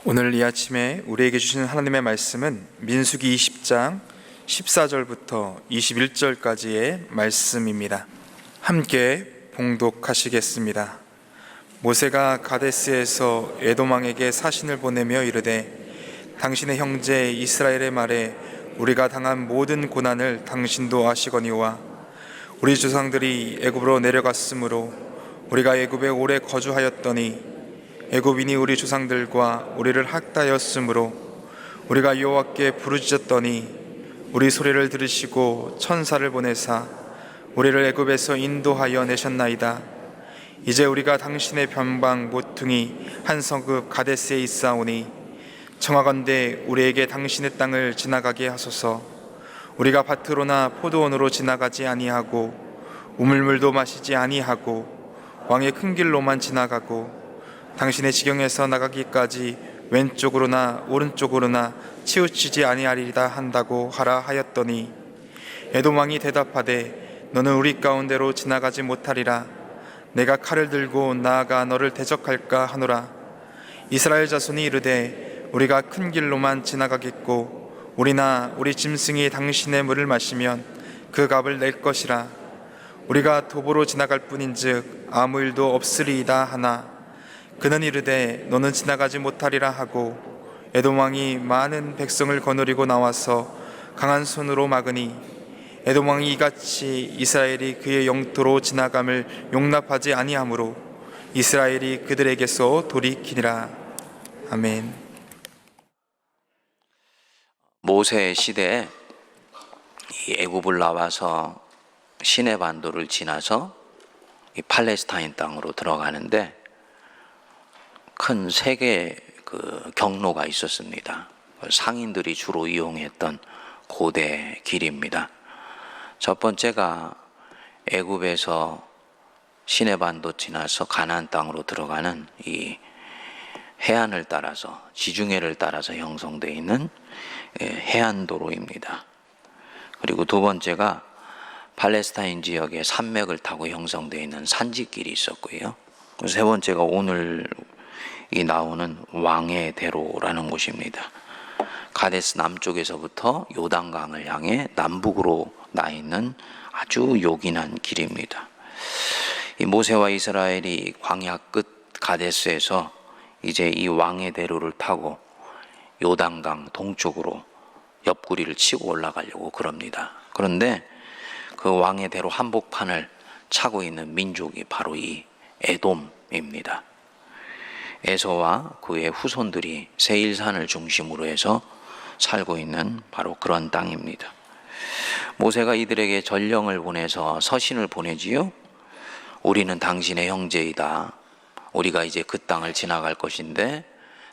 오늘 이 아침에 우리에게 주시는 하나님의 말씀은 민수기 20장 14절부터 21절까지의 말씀입니다. 함께 봉독하시겠습니다. 모세가 가데스에서 에돔 왕에게 사신을 보내며 이르되 당신의 형제 이스라엘의 말에 우리가 당한 모든 고난을 당신도 아시거니와 우리 조상들이 애굽으로 내려갔으므로 우리가 애굽에 오래 거주하였더니 애굽인이 우리 조상들과 우리를 학대하였으므로 우리가 여호와께 부르짖었더니 우리 소리를 들으시고 천사를 보내사 우리를 애굽에서 인도하여 내셨나이다. 이제 우리가 당신의 변방 모퉁이 한 성읍 가데스에 있사오니 청하건대 우리에게 당신의 땅을 지나가게 하소서. 우리가 밭으로나 포도원으로 지나가지 아니하고 우물물도 마시지 아니하고 왕의 큰 길로만 지나가고 당신의 지경에서 나가기까지 왼쪽으로나 오른쪽으로나 치우치지 아니하리다 한다고 하라 하였더니 에돔 왕이 대답하되 너는 우리 가운데로 지나가지 못하리라. 내가 칼을 들고 나아가 너를 대적할까 하노라. 이스라엘 자손이 이르되 우리가 큰 길로만 지나가겠고 우리나 우리 짐승이 당신의 물을 마시면 그 값을 낼 것이라. 우리가 도보로 지나갈 뿐인즉 아무 일도 없으리이다 하나 그는 이르되 너는 지나가지 못하리라 하고 에돔 왕이 많은 백성을 거느리고 나와서 강한 손으로 막으니 에돔 왕이 이같이 이스라엘이 그의 영토로 지나감을 용납하지 아니하므로 이스라엘이 그들에게서 돌이키니라. 아멘. 모세 시대에 이 애굽을 나와서 시내 반도를 지나서 이 팔레스타인 땅으로 들어가는데 큰 세 개의 경로가 있었습니다. 상인들이 주로 이용했던 고대 길입니다. 첫 번째가 애굽에서 시내반도 지나서 가나안 땅으로 들어가는 이 해안을 따라서 지중해를 따라서 형성되어 있는 해안도로입니다. 그리고 두 번째가 팔레스타인 지역의 산맥을 타고 형성되어 있는 산지길이 있었고요. 세 번째가 오늘 이 나오는 왕의 대로라는 곳입니다. 가데스 남쪽에서부터 요단강을 향해 남북으로 나 있는 아주 요긴한 길입니다. 이 모세와 이스라엘이 광야 끝 가데스에서 이제 이 왕의 대로를 타고 요단강 동쪽으로 옆구리를 치고 올라가려고 그럽니다. 그런데 그 왕의 대로 한복판을 차고 있는 민족이 바로 이 에돔입니다. 에서와 그의 후손들이 세일산을 중심으로 해서 살고 있는 바로 그런 땅입니다. 모세가 이들에게 전령을 보내서 서신을 보내지요. 우리는 당신의 형제이다. 우리가 이제 그 땅을 지나갈 것인데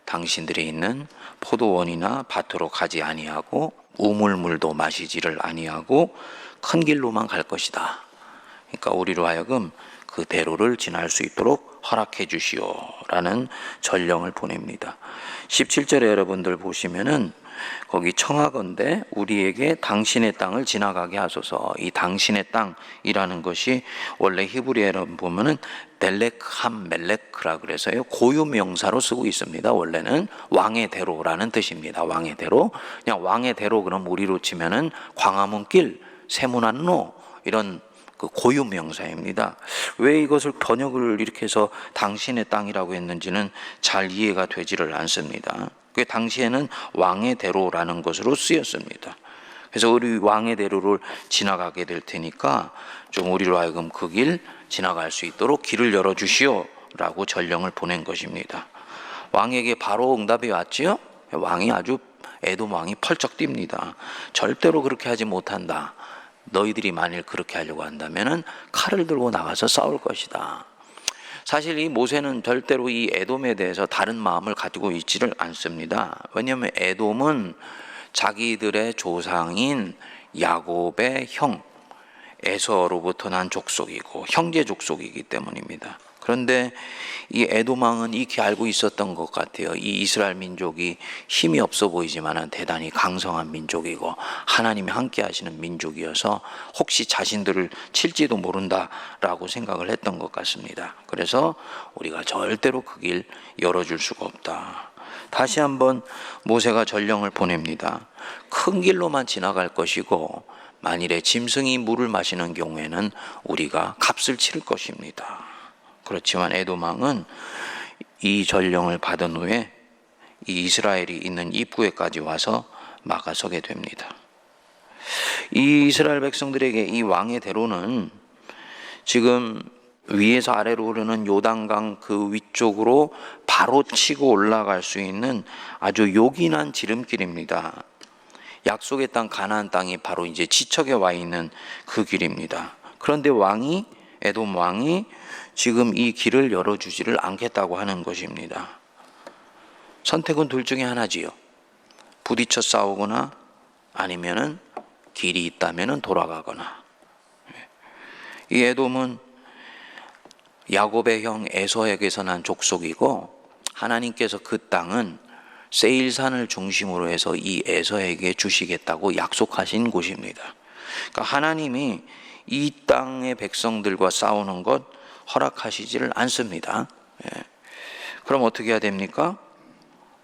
당신들이 있는 포도원이나 밭으로 가지 아니하고 우물물도 마시지를 아니하고 큰 길로만 갈 것이다. 그러니까 우리로 하여금 그 대로를 지날 수 있도록 허락해 주시오라는 전령을 보냅니다. 17절에 여러분들 보시면은 거기 청하건대 우리에게 당신의 땅을 지나가게 하소서. 이 당신의 땅이라는 것이 원래 히브리어로 보면은 델렉함 멜레크라 그래서요 고유 명사로 쓰고 있습니다. 원래는 왕의 대로라는 뜻입니다. 왕의 대로. 그냥 왕의 대로 그럼 우리로 치면은 광화문 길, 세문안로 이런 그 고유 명사입니다. 왜 이것을 번역을 이렇게 해서 당신의 땅이라고 했는지는 잘 이해가 되지를 않습니다. 그 당시에는 왕의 대로라는 것으로 쓰였습니다. 그래서 우리 왕의 대로를 지나가게 될 테니까 좀 우리로 하여금 그 길 지나갈 수 있도록 길을 열어주시오라고 전령을 보낸 것입니다. 왕에게 바로 응답이 왔지요. 왕이 아주 에돔 왕이 펄쩍 뜁니다. 절대로 그렇게 하지 못한다. 너희들이 만일 그렇게 하려고 한다면은 칼을 들고 나가서 싸울 것이다. 사실 이 모세는 절대로 이 에돔에 대해서 다른 마음을 가지고 있지를 않습니다. 왜냐하면 에돔은 자기들의 조상인 야곱의 형 에서로부터 난 족속이고 형제 족속이기 때문입니다. 그런데 이 에돔 왕은 익히 알고 있었던 것 같아요. 이 이스라엘 민족이 힘이 없어 보이지만 대단히 강성한 민족이고 하나님이 함께 하시는 민족이어서 혹시 자신들을 칠지도 모른다라고 생각을 했던 것 같습니다. 그래서 우리가 절대로 그 길 열어줄 수가 없다. 다시 한번 모세가 전령을 보냅니다. 큰 길로만 지나갈 것이고 만일에 짐승이 물을 마시는 경우에는 우리가 값을 치를 것입니다. 그렇지만 에돔 왕은 이 전령을 받은 후에 이 이스라엘이 있는 입구에까지 와서 막아서게 됩니다. 이 이스라엘 백성들에게 이 왕의 대로는 지금 위에서 아래로 흐르는 요단강 그 위쪽으로 바로 치고 올라갈 수 있는 아주 요긴한 지름길입니다. 약속의 땅 가나안 땅이 바로 이제 지척에 와 있는 그 길입니다. 그런데 에돔 왕이 지금 이 길을 열어주지를 않겠다고 하는 것입니다. 선택은 둘 중에 하나지요. 부딪혀 싸우거나 아니면은 길이 있다면은 돌아가거나. 이 에돔은 야곱의 형 에서에게서 난 족속이고 하나님께서 그 땅은 세일산을 중심으로 해서 이 에서에게 주시겠다고 약속하신 곳입니다. 그러니까 하나님이 이 땅의 백성들과 싸우는 것 허락하시지를 않습니다. 그럼 어떻게 해야 됩니까?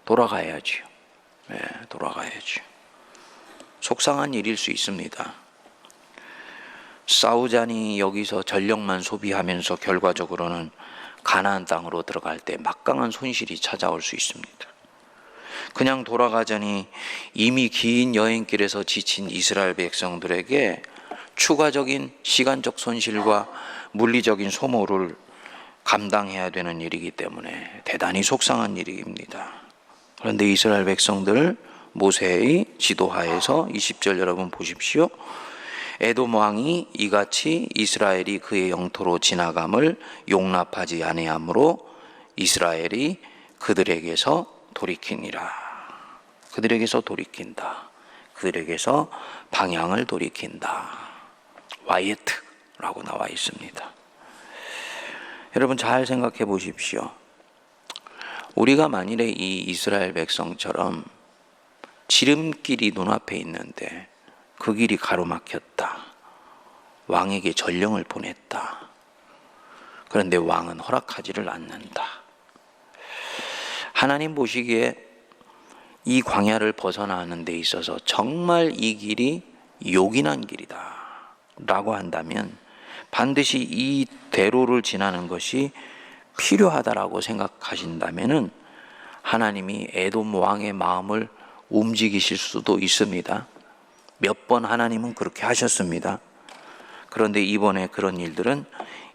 돌아가야지요. 돌아가야지요. 속상한 일일 수 있습니다. 싸우자니 여기서 전력만 소비하면서 결과적으로는 가나안 땅으로 들어갈 때 막강한 손실이 찾아올 수 있습니다. 그냥 돌아가자니 이미 긴 여행길에서 지친 이스라엘 백성들에게 추가적인 시간적 손실과 물리적인 소모를 감당해야 되는 일이기 때문에 대단히 속상한 일입니다. 그런데 이스라엘 백성들 모세의 지도하에서 20절 여러분 보십시오. 에돔 왕이 이같이 이스라엘이 그의 영토로 지나감을 용납하지 아니하므로 이스라엘이 그들에게서 돌이키니라. 그들에게서 돌이킨다. 그들에게서 방향을 돌이킨다. 와이트라고 나와 있습니다. 여러분 잘 생각해 보십시오. 우리가 만일에 이 이스라엘 백성처럼 지름길이 눈앞에 있는데 그 길이 가로막혔다. 왕에게 전령을 보냈다. 그런데 왕은 허락하지를 않는다. 하나님 보시기에 이 광야를 벗어나는 데 있어서 정말 이 길이 요긴한 길이다 라고 한다면 반드시 이 대로를 지나는 것이 필요하다라고 생각하신다면 하나님이 에돔 왕의 마음을 움직이실 수도 있습니다. 몇 번 하나님은 그렇게 하셨습니다. 그런데 이번에 그런 일들은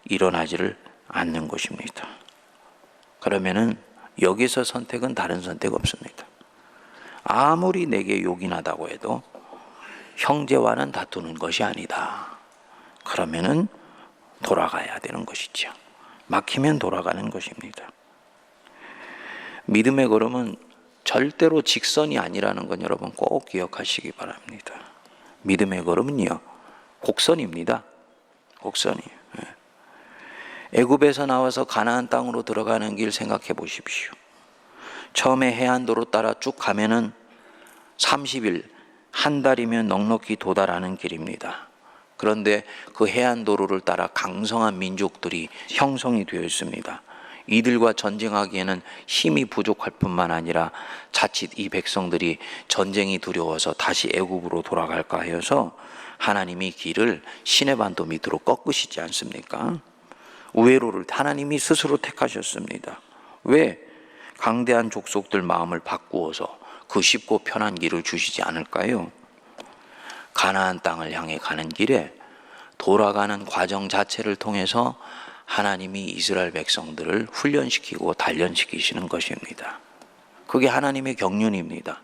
일어나지를 않는 것입니다. 그러면은 여기서 선택은 다른 선택 없습니다. 아무리 내게 요긴하다고 해도 형제와는 다투는 것이 아니다. 그러면은 돌아가야 되는 것이죠. 막히면 돌아가는 것입니다. 믿음의 걸음은 절대로 직선이 아니라는 건 여러분 꼭 기억하시기 바랍니다. 믿음의 걸음은요, 곡선입니다. 곡선이에요. 애굽에서 나와서 가나안 땅으로 들어가는 길 생각해 보십시오. 처음에 해안도로 따라 쭉 가면은 30일, 한 달이면 넉넉히 도달하는 길입니다. 그런데 그 해안도로를 따라 강성한 민족들이 형성이 되어 있습니다. 이들과 전쟁하기에는 힘이 부족할 뿐만 아니라 자칫 이 백성들이 전쟁이 두려워서 다시 애굽으로 돌아갈까 하여서 하나님이 길을 시내반도 밑으로 꺾으시지 않습니까? 우회로를 하나님이 스스로 택하셨습니다. 왜? 강대한 족속들 마음을 바꾸어서 그 쉽고 편한 길을 주시지 않을까요? 가나안 땅을 향해 가는 길에 돌아가는 과정 자체를 통해서 하나님이 이스라엘 백성들을 훈련시키고 단련시키시는 것입니다. 그게 하나님의 경륜입니다.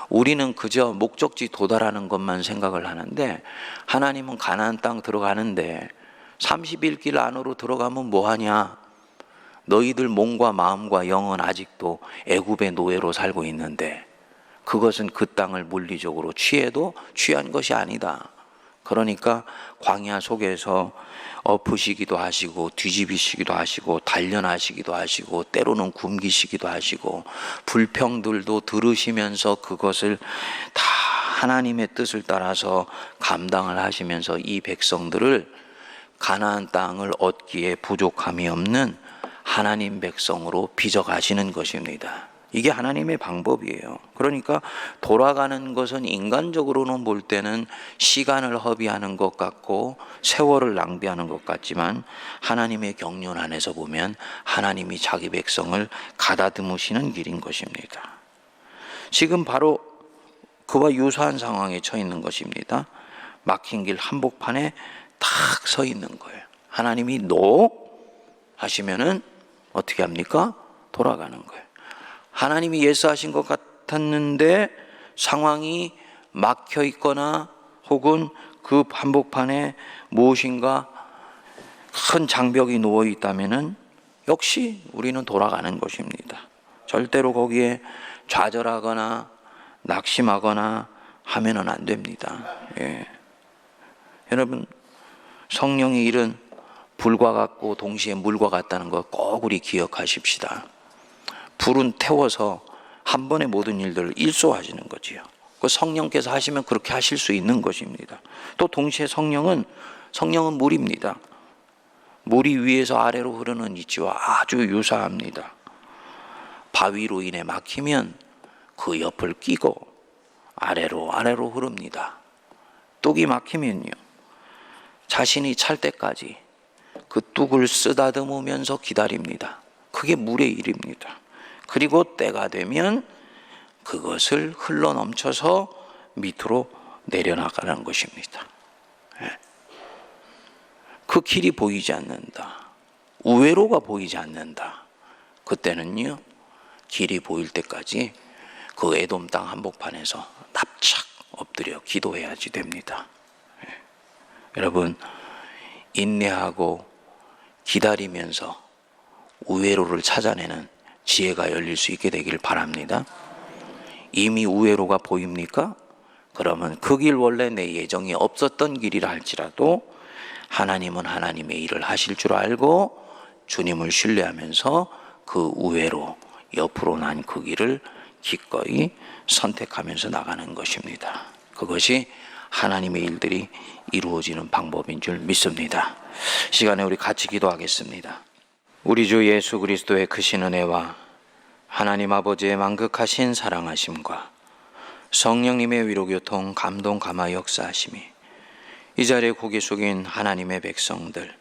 우리는 그저 목적지 도달하는 것만 생각을 하는데 하나님은 가나안 땅 들어가는데 30일 길 안으로 들어가면 뭐하냐? 너희들 몸과 마음과 영은 아직도 애굽의 노예로 살고 있는데 그것은 그 땅을 물리적으로 취해도 취한 것이 아니다. 그러니까 광야 속에서 엎으시기도 하시고 뒤집이시기도 하시고 단련하시기도 하시고 때로는 굶기시기도 하시고 불평들도 들으시면서 그것을 다 하나님의 뜻을 따라서 감당을 하시면서 이 백성들을 가나안 땅을 얻기에 부족함이 없는 하나님 백성으로 빚어가시는 것입니다. 이게 하나님의 방법이에요. 그러니까 돌아가는 것은 인간적으로는 볼 때는 시간을 허비하는 것 같고 세월을 낭비하는 것 같지만 하나님의 경륜 안에서 보면 하나님이 자기 백성을 가다듬으시는 길인 것입니다. 지금 바로 그와 유사한 상황에 처해 있는 것입니다. 막힌 길 한복판에 탁 서 있는 거예요. 하나님이 노 하시면은 어떻게 합니까? 돌아가는 거예요. 하나님이 예스하신 것 같았는데 상황이 막혀 있거나 혹은 그 한복판에 무엇인가 큰 장벽이 누워 있다면은 역시 우리는 돌아가는 것입니다. 절대로 거기에 좌절하거나 낙심하거나 하면은 안 됩니다. 예. 여러분, 성령의 일은 불과 같고 동시에 물과 같다는 거 꼭 우리 기억하십시다. 불은 태워서 한 번에 모든 일들을 일소하시는 거지요. 그 성령께서 하시면 그렇게 하실 수 있는 것입니다. 또 동시에 성령은 물입니다. 물이 위에서 아래로 흐르는 이치와 아주 유사합니다. 바위로 인해 막히면 그 옆을 끼고 아래로 흐릅니다. 뚝이 막히면요, 자신이 찰 때까지 그 뚝을 쓰다듬으면서 기다립니다. 그게 물의 일입니다. 그리고 때가 되면 그것을 흘러 넘쳐서 밑으로 내려나가는 것입니다. 그 길이 보이지 않는다. 우회로가 보이지 않는다. 그때는요, 길이 보일 때까지 그 에돔 땅 한복판에서 납작 엎드려 기도해야지 됩니다. 여러분, 인내하고 기다리면서 우회로를 찾아내는 지혜가 열릴 수 있게 되길 바랍니다. 이미 우회로가 보입니까? 그러면 그 길 원래 내 예정이 없었던 길이라 할지라도 하나님은 하나님의 일을 하실 줄 알고 주님을 신뢰하면서 그 우회로 옆으로 난 그 길을 기꺼이 선택하면서 나가는 것입니다. 그것이 하나님의 일들이 이루어지는 방법인 줄 믿습니다. 시간에 우리 같이 기도하겠습니다. 우리 주 예수 그리스도의 크신 은혜와 하나님 아버지의 만극하신 사랑하심과 성령님의 위로교통 감동 감화 역사하심이 이 자리에 고개 숙인 하나님의 백성들,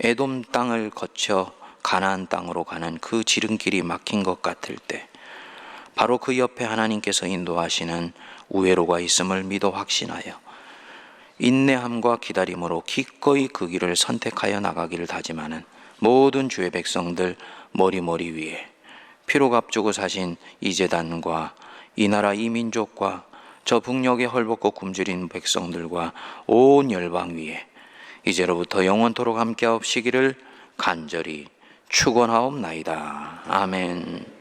에돔 땅을 거쳐 가나안 땅으로 가는 그 지름길이 막힌 것 같을 때 바로 그 옆에 하나님께서 인도하시는 우회로가 있음을 믿어 확신하여 인내함과 기다림으로 기꺼이 그 길을 선택하여 나가기를 다짐하는 모든 주의 백성들 머리 위에 피로 값주고 사신 이 제단과 이 나라 이 민족과 저 북녘에 헐벗고 굶주린 백성들과 온 열방 위에 이제로부터 영원토록 함께하옵시기를 간절히 축원하옵나이다. 아멘.